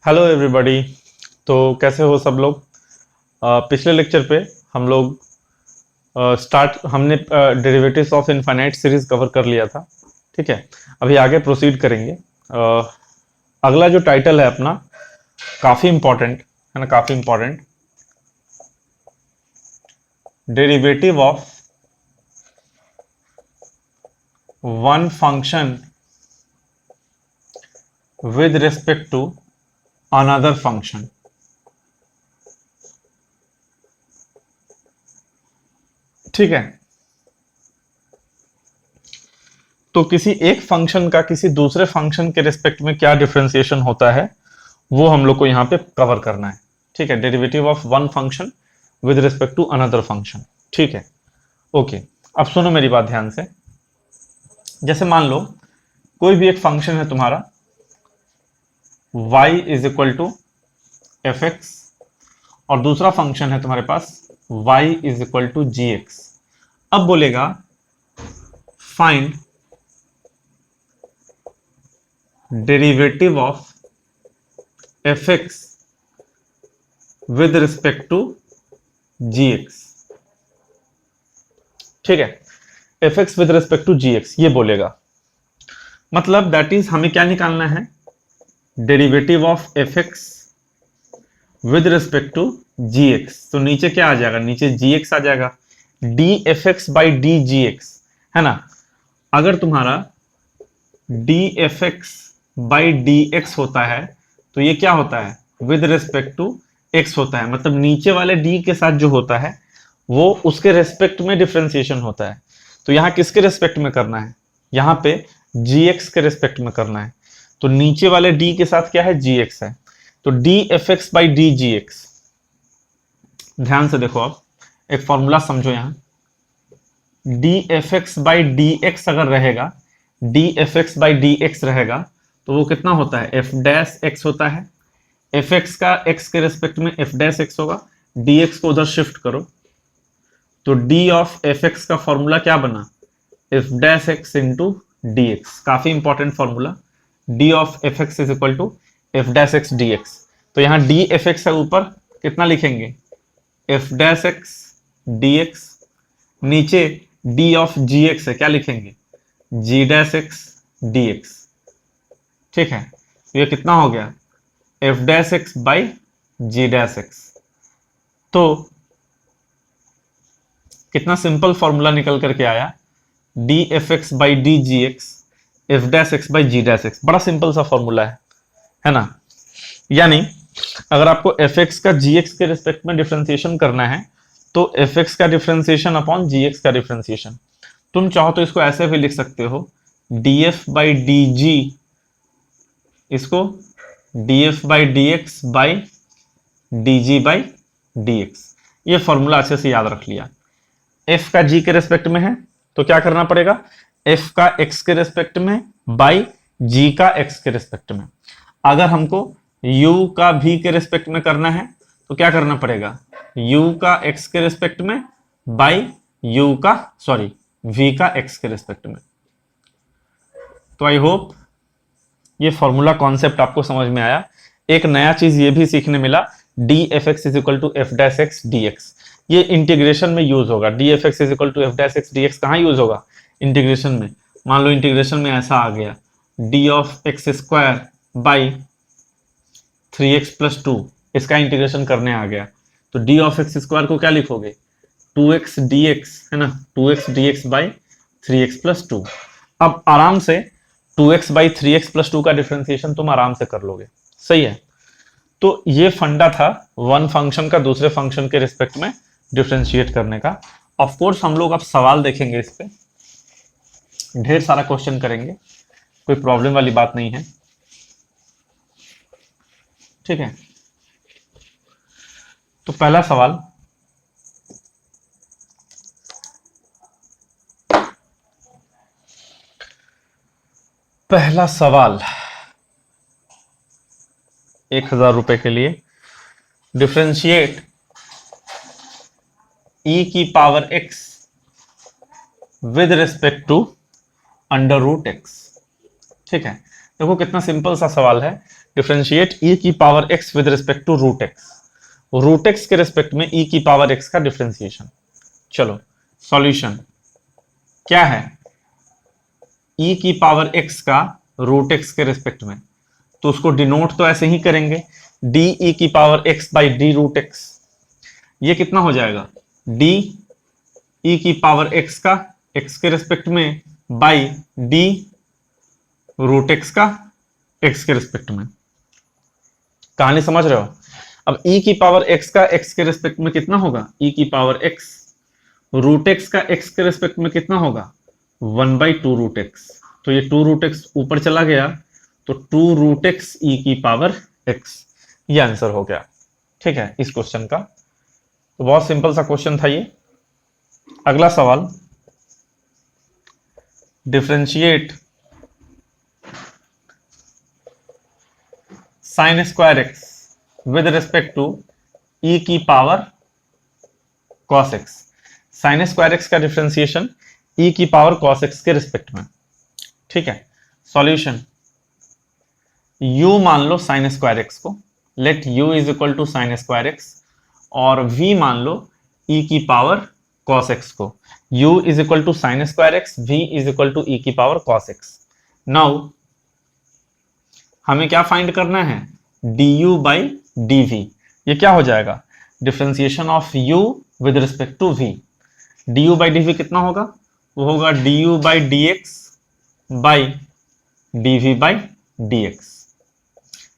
Hello everybody. तो कैसे हो सब लोग। पिछले लेक्चर पे हम लोग हमने derivatives of infinite series cover कर लिया था। ठीक है, अभी आगे प्रोसीड करेंगे। अगला जो टाइटल है अपना काफी इंपॉर्टेंट है ना, काफी important. Derivative of one function with respect to another function. ठीक है, तो किसी एक फंक्शन का किसी दूसरे फंक्शन के रिस्पेक्ट में क्या डिफरेंशिएशन होता है वो हम लोग को यहां पे कवर करना है। ठीक है, derivative of one function with respect to another function. ठीक है, ओके। अब सुनो मेरी बात ध्यान से। जैसे मान लो कोई भी एक फंक्शन है तुम्हारा y is equal to F X और दूसरा फंक्शन है तुम्हारे पास y is equal to G X. अब बोलेगा find derivative of F X with respect to G X. ठीक है, F X with respect to G X ये बोलेगा, मतलब दैट इज हमें क्या निकालना है, derivative of F X with respect to G X. तो नीचे क्या आ जाएगा, नीचे जी एक्स आ जाएगा, D F X by D G x है ना। अगर तुम्हारा D F X by d x होता है तो ये क्या होता है, विद रिस्पेक्ट टू एक्स होता है, मतलब नीचे वाले डी के साथ जो होता है वो उसके रेस्पेक्ट में डिफरेंशिएशन होता है। तो यहां किसके रेस्पेक्ट में करना है, यहां पे जी एक्स के रेस्पेक्ट में करना है। तो नीचे वाले डी के साथ क्या है, जी एक्स है, तो D F X by D G x. ध्यान से देखो, आप एक फॉर्मूला समझो, यहां d F X by d x अगर रहेगा, D F X by d x रहेगा तो वो कितना होता है, एफ डैश एक्स होता है। एफ एक्स का एक्स के रेस्पेक्ट में एफ डैश एक्स होगा, डी एक्स को उधर शिफ्ट करो तो डी ऑफ एफ एक्स का फॉर्मूला क्या बना, f dash x into d x. काफी important formula, d of F x is equal to F dash x D x. तो यहां डी एफ एक्स है, ऊपर कितना लिखेंगे, f dash x D x, नीचे डी ऑफ जी एक्स है, क्या लिखेंगे, G dash x D X. ठीक है, तो ये कितना हो गया, F dash X by G dash X. तो कितना सिंपल फॉर्मूला निकल करके आया, D F X by D G X F dash X by G dash X. बड़ा सिंपल सा फॉर्मूला है ना। यानी अगर आपको एफ एक्स का जी एक्स के रिस्पेक्ट में डिफरेंशिएशन करना है तो एफ एक्स का डिफरेंशिएशन अपॉन जी एक्स का डिफरेंशिएशन। तुम चाहो तो इसको ऐसे भी लिख सकते हो, d f by D g, इसको d f by d x by D g by d x. ये फॉर्मूला अच्छे से याद रख लिया। एफ का जी के रेस्पेक्ट में है तो क्या करना पड़ेगा, एफ का एक्स के रेस्पेक्ट में बाई जी का एक्स के रेस्पेक्ट में। अगर हमको u का v के रेस्पेक्ट में करना है तो क्या करना पड़ेगा, u का x के रेस्पेक्ट में बाई v का x के रेस्पेक्ट में। तो आई होप ये फॉर्मूला कॉन्सेप्ट आपको समझ में आया। एक नया चीज ये भी सीखने मिला, D F x is equal to F dash x D x, ये इंटीग्रेशन में यूज होगा। D F x is equal to F dash x D X कहाँ यूज होगा, इंटीग्रेशन में। मान लो इंटीग्रेशन में ऐसा आ गया, D of X square by 3x plus 2, इसका इंटीग्रेशन करने आ गया तो डी ऑफ एक्स स्क्वायर को क्या लिखोगे, 2x dx है ना, 2x dx by 3x plus 2। अब आराम से 2x बाई 3x प्लस 2 का डिफरेंशिएशन तुम आराम से कर लोगे। सही है, तो ये फंडा था वन फंक्शन का दूसरे फंक्शन के रिस्पेक्ट में डिफरेंशिएट करने का। ऑफ कोर्स हम लोग अब सवाल देखेंगे, इस पे ढेर सारा क्वेश्चन करेंगे, कोई प्रॉब्लम वाली बात नहीं है। ठीक है, तो पहला सवाल, पहला सवाल 1000 रुपए के लिए, डिफरेंशिएट e की power x with respect to under root X. ठीक है, देखो कितना सिंपल सा सवाल है, डिफरेंशिएट ई की power X with respect to root X, root X के रिस्पेक्ट में ई की पावर एक्स का डिफरेंशिएशन। चलो सॉल्यूशन क्या है, ई की पावर एक्स का रूट एक्स के रिस्पेक्ट में, तो उसको डिनोट तो ऐसे ही करेंगे, डी ई की power X by D root X. ये कितना हो जाएगा, डी ई की पावर एक्स का एक्स के रिस्पेक्ट में बाई डी रूट एक्स का एक्स के रिस्पेक्ट में। कहानी समझ रहे हो? अब e की पावर x का x के रिस्पेक्ट में कितना होगा, e की पावर x, रूट x का x के रिस्पेक्ट में कितना होगा, 1/2 रूट x। तो ये 2 रूट x ऊपर चला गया, तो 2 रूट x e की पावर x, ये आंसर हो गया। ठीक है इस क्वेश्चन का, तो बहुत सिंपल सा क्वेश्चन था ये। अगला सवाल, differentiate sine square x with respect to e की power cos x. Sine square x का डिफरेंशिएशन ई की पावर कॉस एक्स के रिस्पेक्ट में। ठीक है, सॉल्यूशन, u मान लो साइन स्क्वायर एक्स को, let u is equal to sine square x, और v मान लो e की पावर कॉस एक्स को। u is equal to sine square x, v is equal to e की पावर कॉस एक्स। नाउ हमें क्या find करना है, du बाई dv। ये क्या हो जाएगा, differentiation of u with respect to v। du by dv कितना होगा, वो होगा du by dx by dv by dx,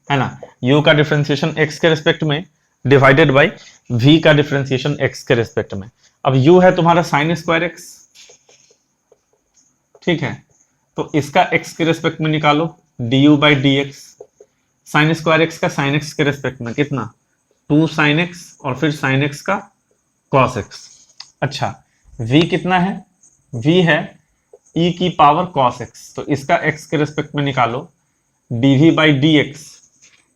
है ना। u का डिफरेंशिएशन x के रिस्पेक्ट में डिवाइडेड बाई v का डिफरेंशिएशन x के रिस्पेक्ट में। अब u है तुम्हारा साइन स्क्वायर x, ठीक है, तो इसका x के रिस्पेक्ट में निकालो du by dx, sign square x का साइन एक्स के रिस्पेक्ट में कितना, 2 साइन एक्स और फिर साइन एक्स का कॉस एक्स। अच्छा v कितना है, v है e की पावर कॉस एक्स, तो इसका x के रिस्पेक्ट में निकालो dv बाई dx,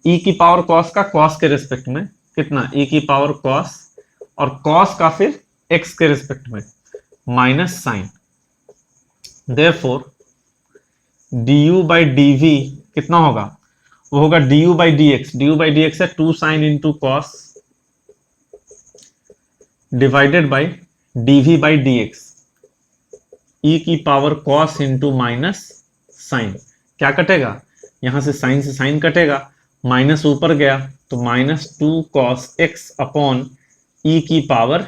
e की पावर कॉस का कॉस के रिस्पेक्ट में कितना, e की पावर कॉस, और कॉस का फिर x के रिस्पेक्ट में minus sine, therefore du by dv कितना होगा, वो होगा du by dx, du by dx है 2 sine into cos divided by dv by dx, e की power cos into minus sine. क्या कटेगा, यहां से साइन कटेगा, माइनस ऊपर गया तो minus 2 cos x upon e की पावर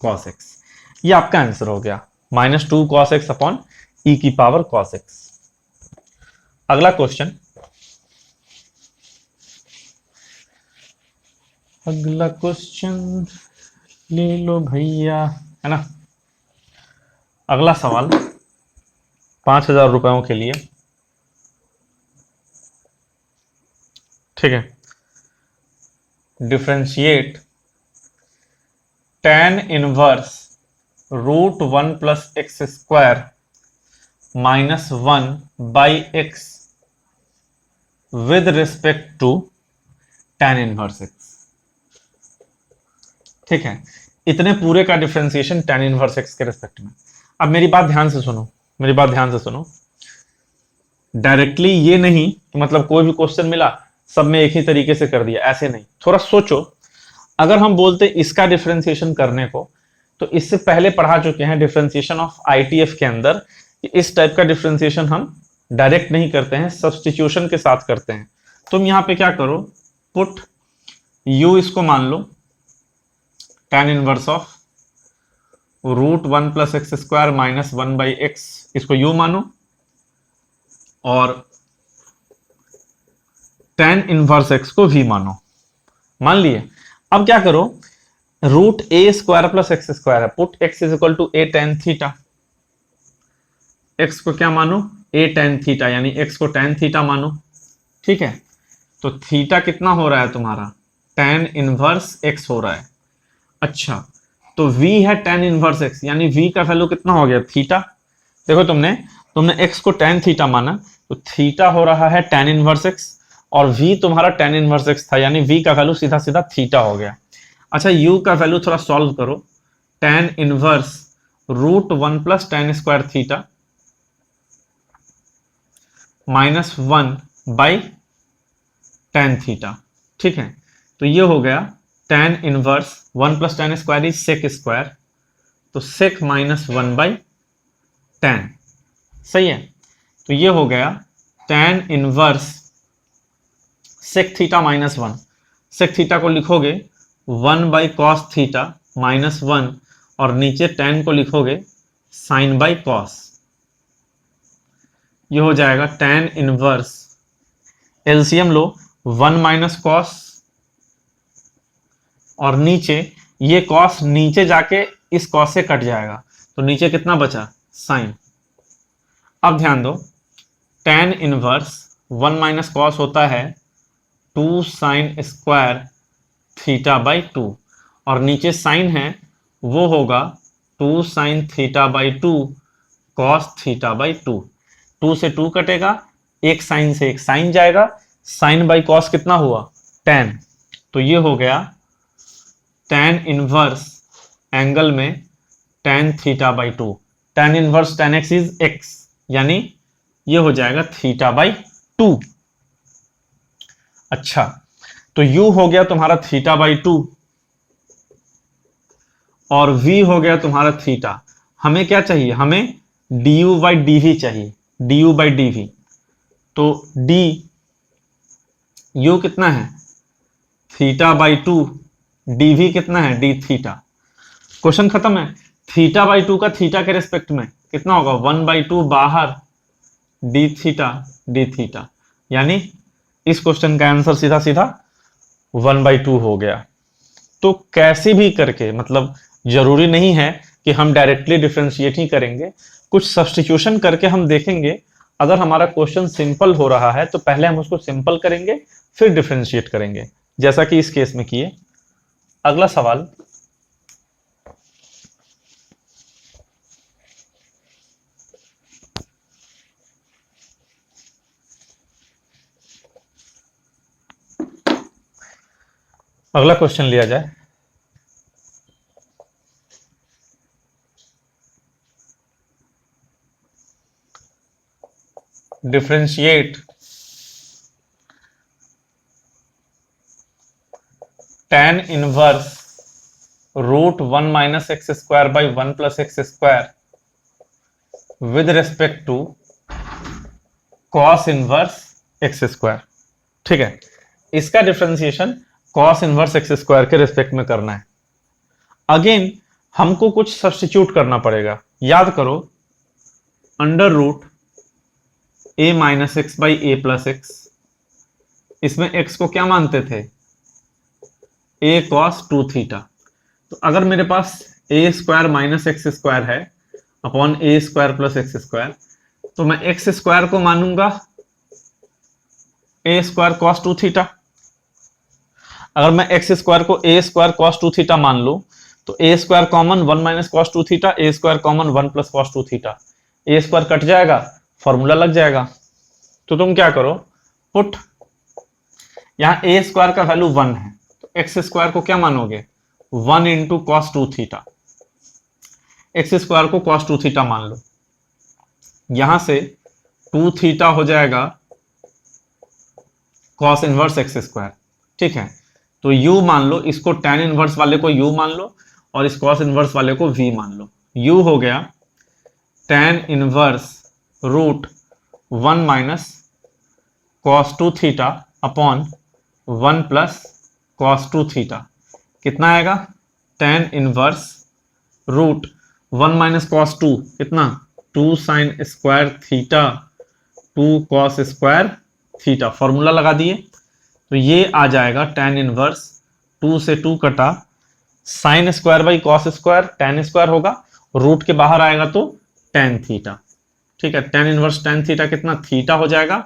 कॉस एक्स। ये आपका आंसर हो गया, minus 2 cos x upon e की पावर कॉस एक्स। अगला क्वेश्चन, अगला क्वेश्चन ले लो भैया, है ना। अगला सवाल 5,000 रुपयों के लिए। ठीक है, differentiate tan inverse root 1 plus x square minus 1 by X with respect to tan inverse X. ठीक है, इतने पूरे का डिफरेंशिएशन tan इनवर्स एक्स के रिस्पेक्ट में। अब मेरी बात ध्यान से सुनो, मेरी बात ध्यान से सुनो, डायरेक्टली ये नहीं कि मतलब कोई भी क्वेश्चन मिला सब में एक ही तरीके से कर दिया, ऐसे नहीं, थोड़ा सोचो। अगर हम बोलते इसका डिफरेंशिएशन करने को, तो इससे पहले पढ़ा चुके हैं डिफरेंशिएशन ऑफ आईटीएफ के अंदर कि इस टाइप का डिफरेंशिएशन हम डायरेक्ट नहीं करते हैं, सब्स्टिट्यूशन के साथ करते हैं। तुम यहां पे क्या करो, पुट u इसको मान लो tan inverse of root 1 plus x square minus 1 by X, इसको u मानो, और tan इनवर्स x को v मानो, मान लिए। अब क्या करो, रूट ए स्क्वायर प्लस एक्स स्क्वायर है, put x is equal to a tan theta, x को क्या मानो, a tan थीटा, यानी x को tan थीटा मानो। ठीक है, तो थीटा कितना हो रहा है तुम्हारा, tan इनवर्स x हो रहा है। अच्छा, तो v है tan इनवर्स x, यानी v का वैल्यू कितना हो गया, थीटा। देखो तुमने x को tan थीटा माना, तो थीटा हो रहा है tan इनवर्स x, और v तुम्हारा tan इनवर्स x था, यानी v का वैल्यू सीधा सीधा थीटा हो गया। अच्छा, u का वैल्यू थोड़ा सॉल्व करो, tan inverse root 1 plus tan square theta minus 1 by tan theta. ठीक है, तो ये हो गया tan inverse 1 plus tan square is sec square, तो सेक माइनस 1 बाई tan। सही है, तो ये हो गया tan inverse sec theta minus 1। Sec theta को लिखोगे 1 बाई कॉस थीटा माइनस 1, और नीचे tan को लिखोगे साइन बाई कॉस। ये हो जाएगा tan इनवर्स, एलसीएम लो 1 माइनस कॉस, और नीचे ये कॉस नीचे जाके इस कॉस से कट जाएगा, तो नीचे कितना बचा, साइन। अब ध्यान दो, tan इनवर्स 1 माइनस कॉस होता है 2 साइन स्क्वायर थीटा बाई 2, और नीचे साइन है वो होगा 2 sine theta by 2 cos theta by 2। 2 से 2 कटेगा, एक साइन से एक साइन जाएगा, साइन बाई कॉस कितना हुआ, tan। तो ये हो गया tan इनवर्स एंगल में tan theta by 2। tan inverse tan x is x, यानी ये हो जाएगा थीटा बाई 2। अच्छा, तो u हो गया तुम्हारा थीटा बाई 2, और v हो गया तुम्हारा थीटा। हमें क्या चाहिए, हमें du बाई dv चाहिए, du बाई dv। तो d u कितना है, थीटा बाई 2, dv कितना है, d थीटा। क्वेश्चन खत्म है। थीटा बाई 2 का थीटा के रेस्पेक्ट में कितना होगा, 1 बाई 2 बाहर, d थीटा, यानी इस क्वेश्चन का आंसर सीधा सीधा 1 बाई 2 हो गया। तो कैसे भी करके, मतलब जरूरी नहीं है कि हम डायरेक्टली डिफरेंशिएट ही करेंगे, कुछ सब्स्टिट्यूशन करके हम देखेंगे। अगर हमारा क्वेश्चन सिंपल हो रहा है तो पहले हम उसको सिंपल करेंगे, फिर डिफरेंशिएट करेंगे, जैसा कि इस केस में किए। अगला सवाल, अगला क्वेश्चन लिया जाए। Differentiate tan inverse root 1 minus x square by 1 plus x square with respect to cos inverse X square. ठीक है, इसका differentiation cos inverse X square के रेस्पेक्ट में करना है। अगेन हमको कुछ सब्स्टिट्यूट करना पड़ेगा। याद करो, under root a minus X by A plus X, इसमें x को क्या मानते थे, a cos 2 थीटा। तो अगर मेरे पास a square minus x square है upon a square plus x square, तो मैं एक्स स्क्वायर को मानूंगा a स्क्वायर cos 2 थीटा। अगर मैं एक्स स्क्वायर को a स्क्वायर cos 2 थीटा मान लूं, तो a square common 1 minus cos 2 theta, a square common 1 plus cos 2 theta, a square cut जाएगा, फॉर्मूला लग जाएगा। तो तुम क्या करो, पुट, यहां a स्क्वायर का वैल्यू 1 है, तो एक्स स्क्वायर को क्या मानोगे, 1 into cos 2 theta. X square को cos 2 थीटा मान लो, यहां से 2 थीटा हो जाएगा cos इनवर्स एक्स स्क्वायर। ठीक है, तो u मान लो, इसको tan इनवर्स वाले को u मान लो, और इस cos इनवर्स वाले को v मान लो। u हो गया tan inverse root 1 minus cos 2 theta upon 1 plus cos 2 theta. कितना आएगा, tan inverse root 1 minus cos 2 कितना, 2 sine square theta 2 cos square theta, formula लगा दिए। तो ये आ जाएगा tan इनवर्स, 2 से 2 कटा, sine square by cos square, tan square होगा, रूट के बाहर आएगा तो tan थीटा। ठीक है, tan इनवर्स tan थीटा कितना, थीटा हो जाएगा,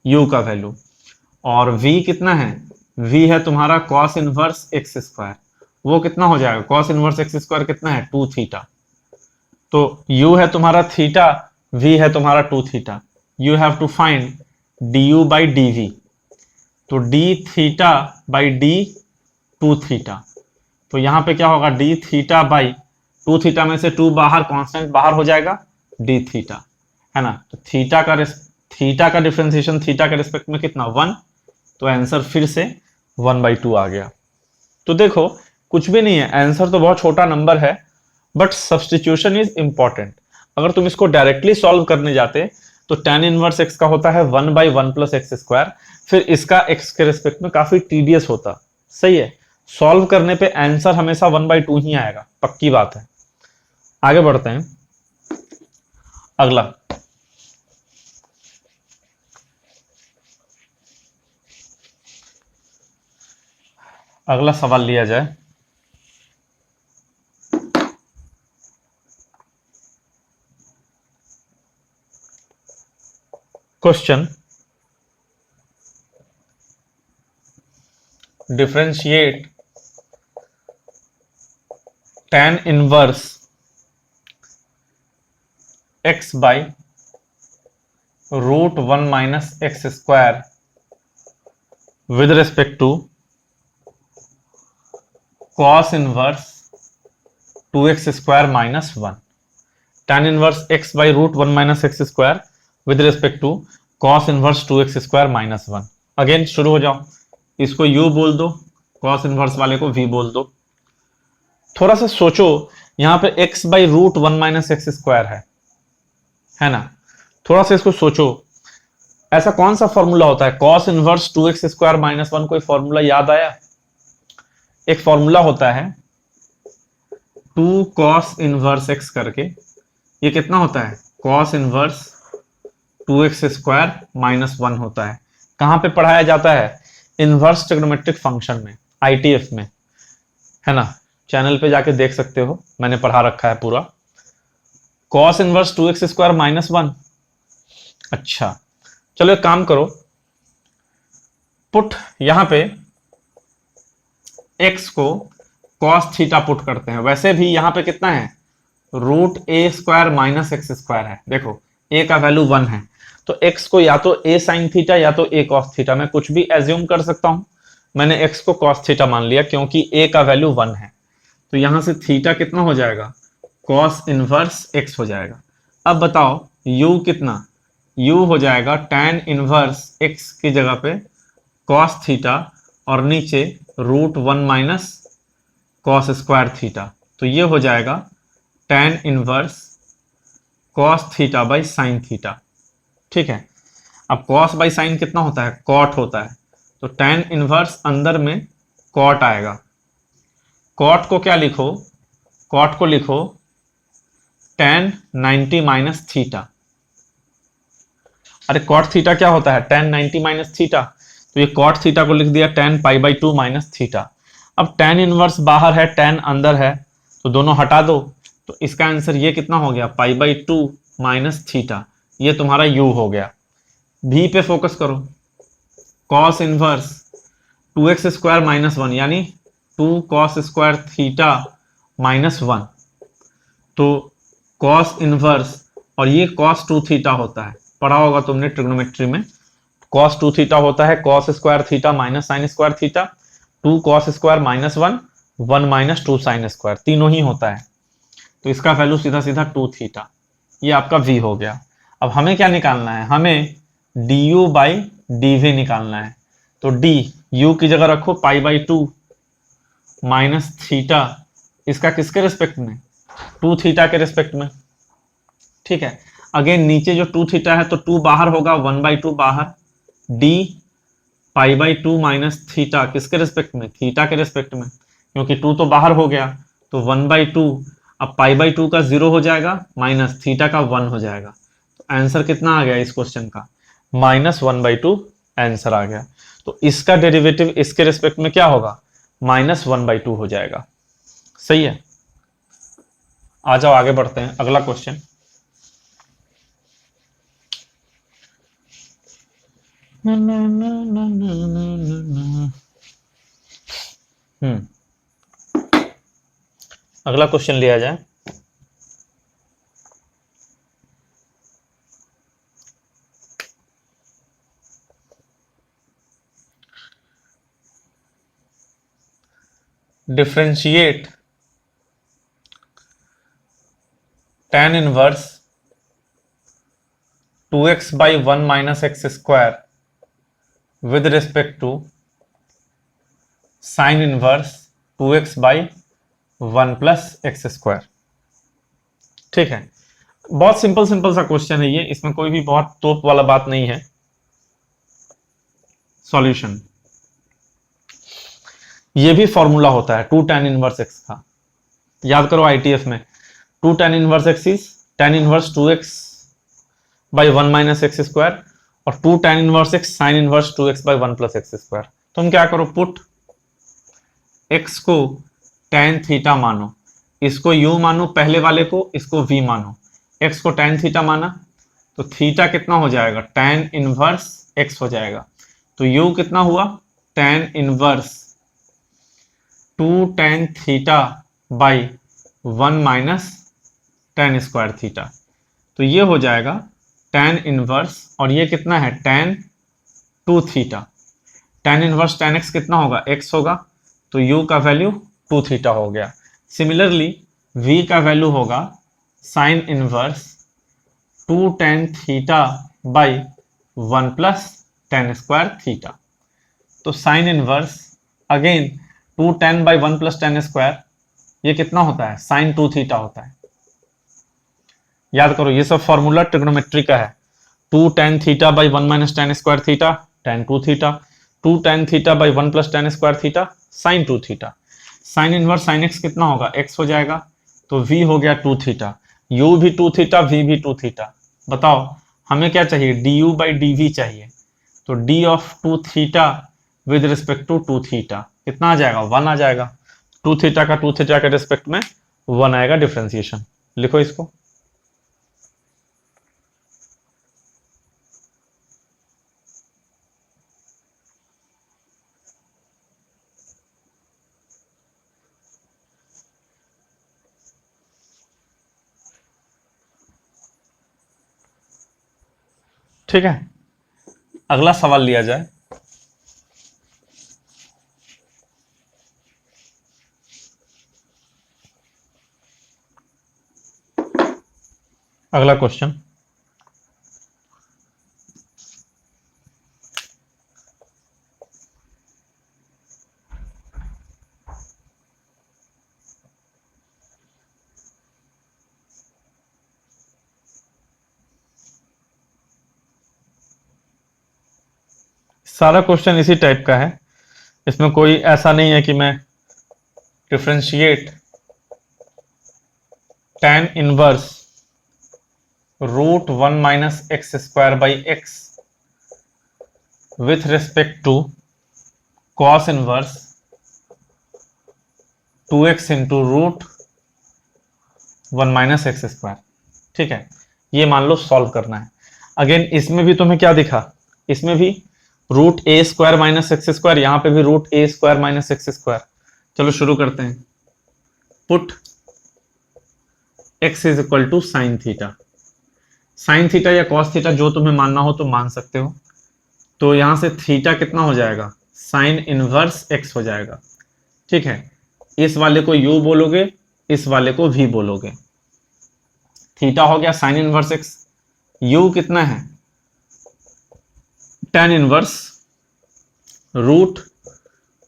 u का वैल्यू। और v कितना है, v है तुम्हारा cos इनवर्स एक्स स्क्वायर, वो कितना हो जाएगा, cos इनवर्स एक्स स्क्वायर कितना है, 2 थीटा। तो u है तुम्हारा थीटा, v है तुम्हारा 2 theta. You have to find du by dv। तो d theta by d 2 theta, तो यहां पे क्या होगा, d थीटा बाई 2 थीटा में से 2 बाहर, कांस्टेंट बाहर हो जाएगा, d थीटा, है ना। तो थीटा का डिफरेंशिएशन थीटा के रिस्पेक्ट में कितना, 1, तो आंसर फिर से 1/2 आ गया। तो देखो कुछ भी नहीं है, आंसर तो बहुत छोटा नंबर है, बट सब्सटीट्यूशन इज इंपॉर्टेंट। अगर तुम इसको डायरेक्टली सॉल्व करने जाते तो tan इनवर्स x का होता है 1/1 प्लस एक्स स्क्वायर, फिर इसका x के रिस्पेक्ट में काफी टीडियस होता। सही है, सॉल्व करने पे आंसर हमेशा 1/2 ही आएगा, पक्की बात है। आगे बढ़ते हैं, अगला अगला सवाल लिया जाए। Question, differentiate tan inverse x by √1 minus x square with respect to cos inverse 2x square minus 1। tan inverse x by √1 minus x square with respect to cos inverse 2x square minus 1। Again शुरू हो जाओ, इसको u बोल दो, cos inverse वाले को v बोल दो। थोड़ा सा सोचो, यहां पे x by √1 minus x square है ना। थोड़ा सा इसको सोचो, ऐसा कौन सा फॉर्मूला होता है cos inverse 2x square minus 1, कोई फॉर्मूला याद आया? एक फॉर्मूला होता है 2 cos इनवर्स x करके, ये कितना होता है cos inverse 2x square minus 1 होता है। कहां पे पढ़ाया जाता है? इनवर्स ट्रिग्नोमेट्रिक फंक्शन में, आईटीएफ में, है ना। चैनल पे जाके देख सकते हो, मैंने पढ़ा रखा है पूरा। cos inverse 2x square minus 1। अच्छा चलो एक काम करो, पुट यहां पे x को cos थीटा पुट करते हैं। वैसे भी यहां पे कितना है, √a square minus x square है। देखो a का वैल्यू 1 है, तो x को या तो a साइन थीटा या तो a cos थीटा, मैं कुछ भी एज्यूम कर सकता हूं। मैंने x को cos थीटा मान लिया क्योंकि a का वैल्यू 1 है। तो यहां से थीटा कितना हो जाएगा, cos इनवर्स x हो जाएगा। अब बताओ u कितना, u हो जाएगा tan इनवर्स x की जगह पे cos थीटा और नीचे √1 माइनस cos स्क्वायर थीटा। तो ये हो जाएगा tan inverse cos theta by sine theta. ठीक है, अब cos बाई साइन कितना होता है, cot होता है, तो tan इनवर्स अंदर में cot आएगा। cot को क्या लिखो, cot को लिखो tan 90 माइनस थीटा। अरे cot थीटा क्या होता है, tan 90 माइनस थीटा, तो ये cot थीटा को लिख दिया tan π/2 माइनस थीटा। अब tan इनवर्स बाहर है, tan अंदर है, तो दोनों हटा दो, तो इसका आंसर ये कितना हो गया, π/2 माइनस थीटा। ये तुम्हारा u हो गया। v पे फोकस करो, cos inverse 2x square minus 1 यानी 2 cos स्क्वायर थीटा माइनस 1। तो cos इनवर्स, और ये cos 2 थीटा होता है, पढ़ा होगा तुमने ट्रिग्नोमेट्री में। cos 2 थीटा होता है cos square theta minus sine square theta, 2 cos square minus 1, 1 minus 2 sine square, तीनों ही होता है। तो इसका वैल्यू सीधा सीधा 2 थीटा, ये आपका v हो गया। अब हमें क्या निकालना है, हमें du बाई dv निकालना है। तो d u की जगह रखो π/2 माइनस थीटा, इसका किसके रिस्पेक्ट में, 2 थीटा के रिस्पेक्ट में। ठीक है, अगेन नीचे जो 2 थीटा है तो 2 बाहर होगा, 1/2 बाहर, d π/2 माइनस थीटा किसके रिस्पेक्ट में, थीटा के रिस्पेक्ट में, क्योंकि 2 तो बाहर हो गया, तो 1/2। अब π/2 का 0 हो जाएगा, माइनस थीटा का 1 हो जाएगा। तो आंसर कितना आ गया इस क्वेश्चन का, -1/2 आंसर आ गया। तो इसका डेरिवेटिव इसके रिस्पेक्ट में क्या होगा, -1/2 हो जाएगा। सही है, आ जाओ आगे बढ़ते हैं, अगला क्वेश्चन। अगला क्वेश्चन लिया जाए। Differentiate tan inverse 2x by 1 minus x square with respect to sine inverse 2x by 1 plus x square. ठीक है, बहुत सिंपल सिंपल सा क्वेश्चन है ये, इसमें कोई भी बहुत तोप वाला बात नहीं है। सॉल्यूशन, ये भी फॉर्मूला होता है 2 tan इनवर्स x का, याद करो आईटीएफ में 2 tan inverse x is tan inverse 2x by 1 minus x square और 2 tan inverse x sign inverse 2x by 1 plus x square. तुम क्या करो, पुट x को tan थीटा मानो, इसको u मानो पहले वाले को, इसको v मानो, x को tan थीटा माना तो थीटा कितना हो जाएगा, tan इनवर्स x हो जाएगा, तो u कितना हुआ, tan inverse 2 tan theta by 1 minus tan square theta, तो ये हो जाएगा tan इनवर्स, और ये कितना है tan 2 theta, tan inverse tan x कितना होगा, x होगा, तो u का वैल्यू 2 थीटा हो गया। सिमिलरली v का वैल्यू होगा sine inverse 2 tan theta by 1 plus tan square theta, तो sine inverse again 2 tan by 1 plus tan square, ये कितना होता है, साइन 2 थीटा होता है। याद करो ये सब फॉर्मूला ट्रिग्नोमेट्री का है, 2 tan theta by 1 minus tan square theta tan 2 theta, 2 tan theta by 1 plus tan square theta sine 2 theta, sine inverse sine x कितना होगा, x हो जाएगा, तो v हो गया 2 थीटा, u भी 2 थीटा, v भी 2 थीटा। बताओ हमें क्या चाहिए, du बाई dv चाहिए, तो d of 2 theta with respect to 2 theta कितना आ जाएगा, 1 आ जाएगा, 2 थीटा का 2 थीटा के रिस्पेक्ट में 1 आएगा डिफरेंशिएशन। लिखो इसको, ठीक है। अगला सवाल लिया जाए, अगला क्वेश्चन, सारा क्वेश्चन इसी टाइप का है, इसमें कोई ऐसा नहीं है कि मैं differentiate tan inverse root 1 minus x square by x with respect to cos inverse 2x into root 1 minus x square. ठीक है, ये मान लो सॉल्व करना है। अगेन इसमें भी तुम्हें क्या दिखा, इसमें भी रूट ए स्क्वायर माइनस एक्स स्क्वायर, यहां पे भी रूट ए स्क्वायर माइनस एक्स स्क्वायर। चलो शुरू करते हैं, put x is equal to sine theta, sine theta या कॉस थीटा जो तुम्हें मानना हो तो मान सकते हो, तो यहां से थीटा कितना हो जाएगा, साइन इनवर्स x हो जाएगा। ठीक है, इस वाले को u बोलोगे, इस वाले को v बोलोगे, थीटा हो गया साइन इनवर्स x, u कितना है tan inverse root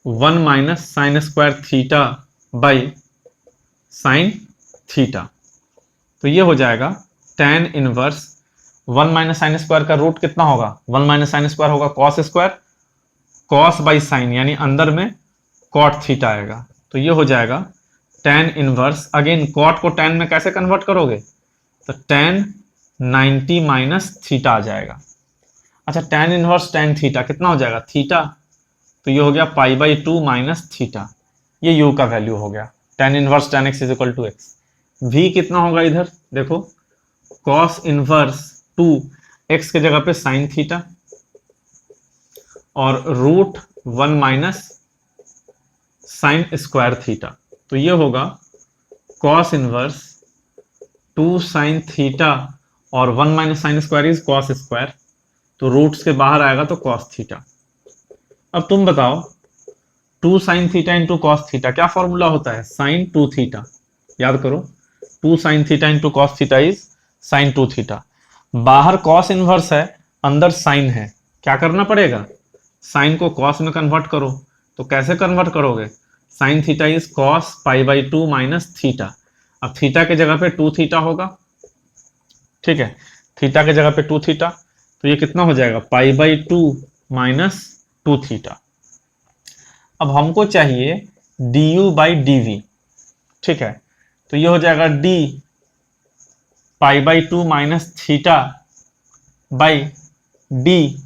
1 minus sine square theta by sine theta, तो ये हो जाएगा tan inverse 1 minus sine square का रूट कितना होगा, 1 माइनस साइन स्क्वायर होगा cos square, cos by sine यानी अंदर में कॉट थीटा आएगा, तो ये हो जाएगा tan इनवर्स, अगेन कॉट को tan में कैसे कन्वर्ट करोगे, तो tan 90 माइनस थीटा आ जाएगा। अच्छा tan इनवर्स tan थीटा कितना हो जाएगा, थीटा, तो ये हो गया पाई बाई 2 माइनस थीटा, ये u का वैल्यू हो गया, tan inverse tan x is equal to x। v कितना होगा इधर देखो, cos इनवर्स 2 x के जगह पे साइन थीटा और root 1 minus sine square theta, तो ये होगा cos इनवर्स 2 साइन थीटा और 1 minus sine square is cos square, तो रूट्स के बाहर आएगा तो cos थीटा। अब तुम बताओ 2 sine theta into cos theta क्या फॉर्मूला होता है, साइन 2 थीटा, याद करो 2 sine theta into cos theta is sine 2 theta, बाहर कॉस इनवर्स है अंदर साइन है, क्या करना पड़ेगा, साइन को कॉस में कन्वर्ट करो। तो कैसे कन्वर्ट करोगे? Sine theta is cos pi by 2 minus theta. अब थीटा के जगह पे 2 थीटा होगा, ठीक है, थीटा के जगह पे 2 थीटा, तो ये कितना हो जाएगा? Pi by 2 minus 2 theta. अब हमको चाहिए d u by d v, ठीक है, तो ये हो जाएगा d pi by 2 minus theta by d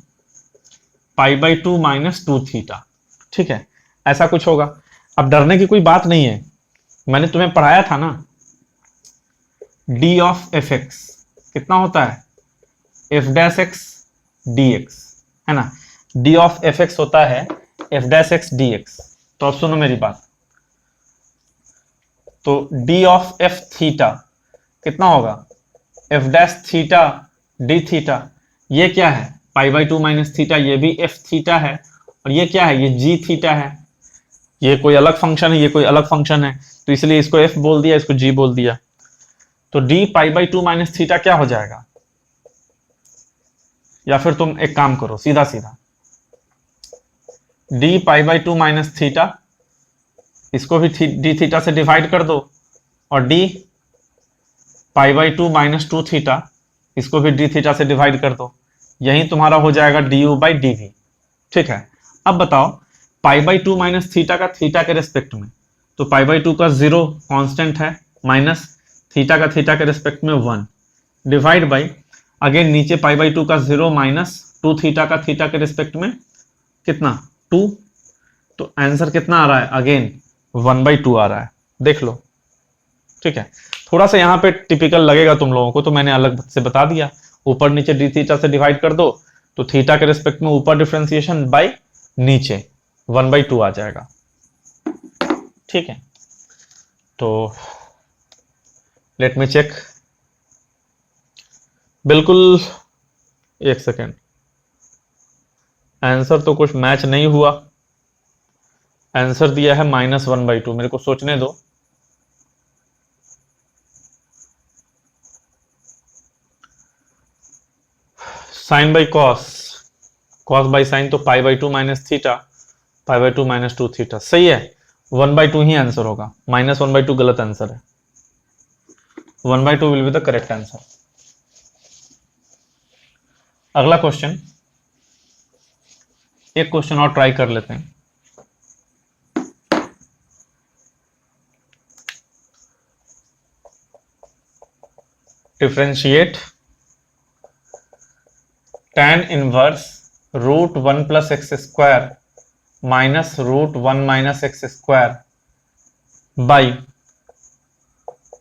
pi by 2 minus 2 theta, ठीक है, ऐसा कुछ होगा। अब डरने की कोई बात नहीं है, मैंने तुम्हें पढ़ाया था ना, डी ऑफ एफ एक्स कितना होता है? F dash x D x, है ना, डी ऑफ एफ एक्स होता है F dash x D x. तो अब सुनो मेरी बात, तो डी ऑफ एफ थीटा कितना होगा? F dash theta D theta, ये क्या है? पाई बाई 2 माइनस थीटा, ये भी एफ थीटा है, और ये क्या है? ये जी थीटा है। ये कोई अलग फंक्शन है, ये कोई अलग फंक्शन है, तो इसलिए इसको एफ बोल दिया, इसको जी बोल दिया। तो D pi by 2 minus theta क्या हो जाएगा? या फिर तुम एक काम करो, सीधा सीधा D pi by 2 minus theta, इसको भी डी थीटा से डिवाइड कर दो, और D pi by 2 minus 2 theta, इसको भी डी थीटा से डिवाइड कर दो, यही तुम्हारा हो जाएगा d u by d v, ठीक है। अब बताओ पाई बाई 2 माइनस थीटा का थीटा के रेस्पेक्ट में, तो पाई बाई 2 का 0 कांस्टेंट है, माइनस थीटा का थीटा के रेस्पेक्ट में 1, डिवाइड बाई अगेन नीचे पाई बाई 2 का 0 माइनस 2 थीटा का थीटा के रेस्पेक्ट में कितना? 2। तो आंसर कितना आ रहा है? अगेन 1/2 आ रहा है, देख लो, ठीक है। थोड़ा सा यहाँ पे टिपिकल लगेगा तुम लोगों को, तो मैंने अलग से बता दिया, ऊपर नीचे डी थीटा से डिवाइड कर दो, तो थीटा के रेस्पेक्ट में ऊपर डिफरेंशिएशन बाई नीचे 1/2 आ जाएगा, ठीक है। तो लेट मी चेक, बिल्कुल एक सेकेंड, आंसर तो कुछ मैच नहीं हुआ, आंसर दिया है -1/2, मेरे को सोचने दो। Sine by cos, cos by sine, तो pi by 2 minus theta, pi by 2 minus 2 theta, सही है, 1/2 ही आंसर होगा, -1/2 गलत आंसर है, 1/2 will be the correct answer. अगला क्वेश्चन, एक क्वेश्चन और ट्राई कर लेते हैं। Differentiate tan inverse √1 + x² minus √1 - x² by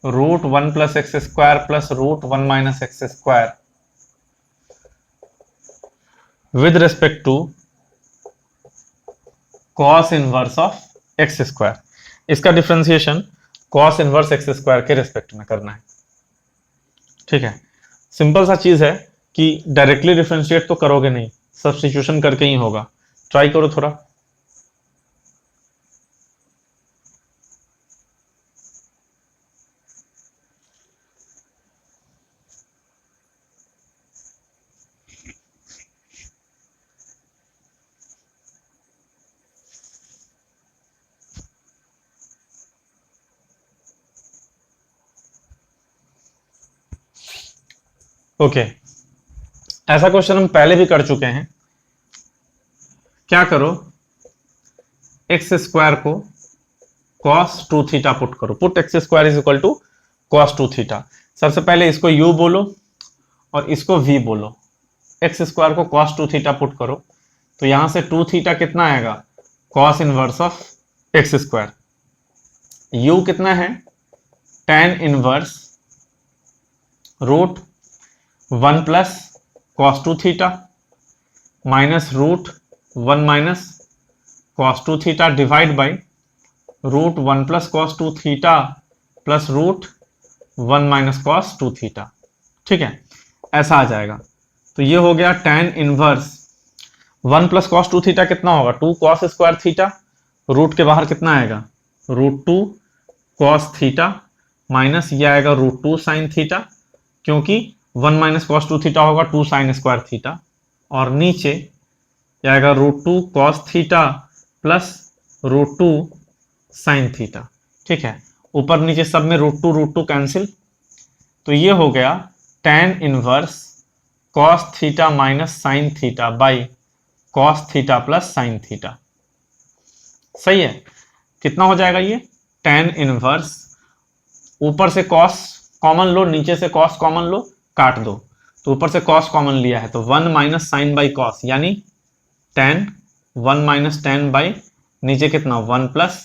√1 + x² + √1 - x² with respect to cos inverse of x²। इसका डिफरेंशिएशन cos इनवर्स x² के रेस्पेक्ट में करना है, ठीक है। सिंपल सा चीज है कि डायरेक्टली डिफरेंशिएट तो करोगे नहीं, सब्स्टिट्यूशन करके ही होगा, ट्राई करो थोड़ा। ओके, ऐसा क्वेश्चन हम पहले भी कर चुके हैं। क्या करो, x² को cos 2 थीटा पुट करो, पुट x² = cos 2 थीटा। सबसे पहले इसको u बोलो और इसको v बोलो, x² को cos 2 थीटा पुट करो, तो यहां से 2 थीटा कितना आएगा? cos inverse of x²। u कितना है? tan inverse √1 + cos 2 theta minus √1 - cos 2 theta divide by √1 + cos 2 theta plus √1 - cos 2 theta, ठीक है, ऐसा आ जाएगा। तो ये हो गया tan इनवर्स 1 + cos 2 थीटा कितना होगा? 2 cos² थीटा, रूट के बाहर कितना आएगा? √2 cos थीटा माइनस ये आएगा √2 sin थीटा, क्योंकि 1 - cos 2 थीटा होगा 2 sin² थीटा, और नीचे यह आएगा √2 cos theta plus √2 sin theta. ठीक है, ऊपर नीचे सब में √2 कैंसिल, तो ये हो गया tan inverse cos theta minus sine theta by cos theta plus sine theta. सही है, कितना हो जाएगा ये tan इनवर्स, ऊपर से cos कॉमन लो, नीचे से cos कॉमन लो, काट दो, तो ऊपर से cos कॉमन लिया है तो 1 माइनस साइन बाई कॉस, यानी tan 1 माइनस tan बाई नीचे कितना 1 प्लस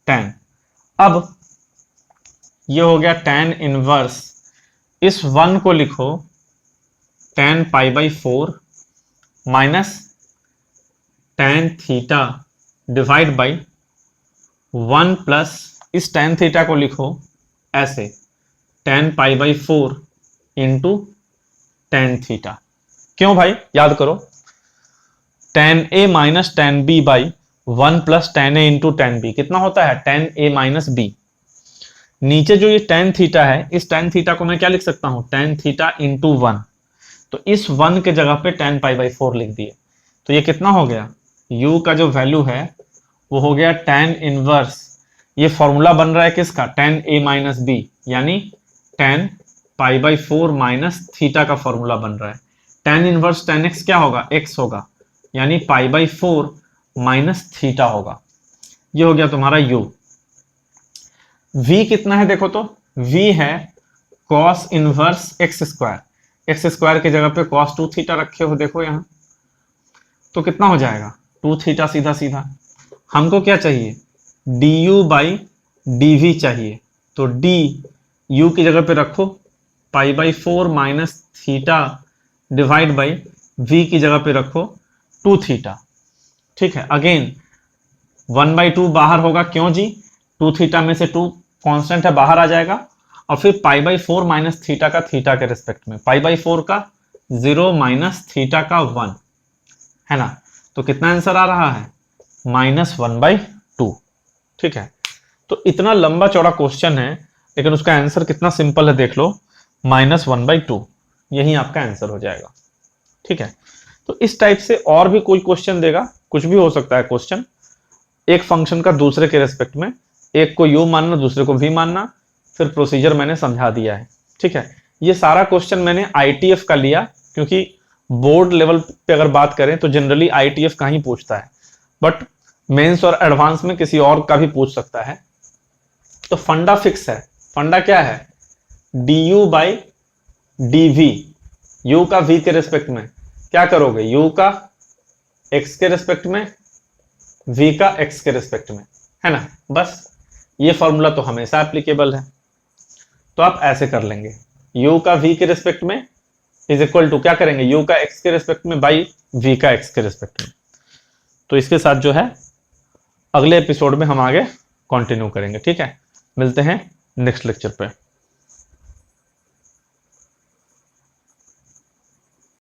tan। अब ये हो गया tan इनवर्स, इस 1 को लिखो tan pi by 4 minus tan theta divide by 1 plus इस tan थीटा को लिखो ऐसे tan pi by 4 into tan theta. क्यों भाई, याद करो, tan a minus tan b by 1 plus tan a into tan b कितना होता है tan a माइनस b। नीचे जो ये tan थीटा है, इस tan थीटा को मैं क्या लिख सकता हूं tan थीटा इंटू 1, तो इस 1 के जगह पे tan पाई बाई 4 लिख दिए, तो ये कितना हो गया, u का जो वैल्यू है वो हो गया tan इनवर्स, ये फॉर्मूला बन रहा है किसका tan a माइनस b, यानी tan pi by 4 minus theta का फॉर्मूला बन रहा है। tan इनवर्स tan x क्या होगा, x होगा, यानी पाई बाई 4 माइनस थीटा होगा। ये हो गया तुम्हारा u। v कितना है देखो तो, v है cos इनवर्स x स्क्वायर की जगह पे cos 2 थीटा रखे हो देखो यहां, तो कितना हो जाएगा 2 थीटा सीधा सीधा। हमको क्या चाहिए du बाई dv चाहिए, तो d u की जगह पे रखो pi by 4 minus theta divide by v की जगह पे रखो 2 थीटा। ठीक है, अगेन 1/2 बाहर होगा, क्यों जी 2 थीटा में से 2 कांस्टेंट है बाहर आ जाएगा, और फिर पाई बाई 4 माइनस थीटा का थीटा के रिस्पेक्ट में, पाई बाई 4 का 0 माइनस थीटा का 1 है ना, तो कितना आंसर आ रहा है -1/2। ठीक है, तो इतना लंबा चौड़ा क्वेश्चन है लेकिन उसका आंसर कितना सिंपल है देख लो, -1/2, यही आपका आंसर हो जाएगा। ठीक है, तो इस टाइप से और भी कोई क्वेश्चन देगा, कुछ भी हो सकता है क्वेश्चन, एक फंक्शन का दूसरे के रेस्पेक्ट में, एक को यू मानना दूसरे को भी मानना, फिर प्रोसीजर मैंने समझा दिया है। ठीक है, ये सारा क्वेश्चन मैंने ITF का लिया क्योंकि बोर्ड लेवल पे अगर बात करें तो जनरली ITF का ही पूछता है, बट मेंस और एडवांस में किसी और का भी पूछ सकता है। तो फंडा फिक्स है, फंडा क्या है du बाई dv, u का v के रेस्पेक्ट में क्या करोगे, u का x के रेस्पेक्ट में, v का x के रेस्पेक्ट में, है ना, बस ये फॉर्मूला तो हमेशा एप्लीकेबल है, तो आप ऐसे कर लेंगे u का v के रेस्पेक्ट में इज इक्वल टू क्या करेंगे u का x के रेस्पेक्ट में बाई v का x के रेस्पेक्ट में। तो इसके साथ जो है अगले एपिसोड में हम आगे कंटिन्यू करेंगे। ठीक है, मिलते हैं नेक्स्ट लेक्चर पे।